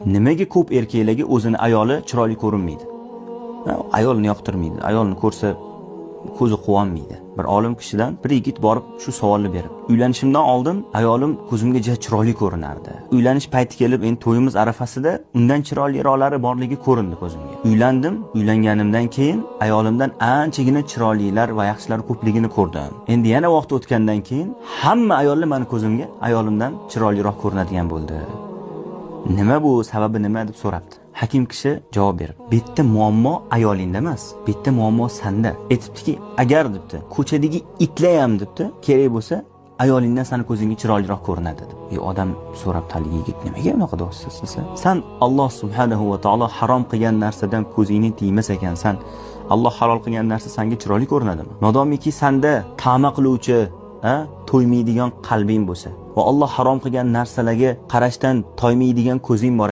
Nimaga ko'p erkaklarga o'zini ayoli chiroyli ko'rinmaydi? Ayolni yoqtirmaydi. Ayolni ko'rsa ko'zi quvonmaydi. Bir olim kishidan bir yigit borib shu savolni berib, uylanishimdan oldin ayolim ko'zimga juda chiroyli ko'rinardi. Uylanish payti kelib, endi to'yimiz arafasida undan chiroyliroqlari borligi ko'rindi ko'zimga. Uylandim, uylanganimdan keyin ayolimdan anchagina chiroylilar va yaxshilar ko'pligini ko'rdim. Endi yana vaqt o'tgandan keyin hamma ayollar meni ko'zimga ayolimdan chiroyliroq ko'rinadigan bo'ldi. Nima bu, sababi nima deb so'rabdi. Hakim kishi javob berib, bu yerda muammo ayolingda emas, bu yerda muammo senda. Aytibdiki, agar debdi, ko'chadagi itlar ham debdi, kerak bo'lsa, ayolingdan seni ko'zingga chiroyliroq ko'rinadi deb. Odam so'rabdi, haligi yigit, nimaga unaqa deyapsiz siz? Sen Alloh subhanahu va taolo harom qilgan narsadan ko'zingni tiymas ekansan. Alloh halol qilgan narsa senga chiroyli ko'rinadimi? Modomiki senda ta'ma qiluvchi, to'ymaydigan qalbing bo'lsa va Alloh harom qilgan narsalarga qarashdan toymaydigan ko'zing bor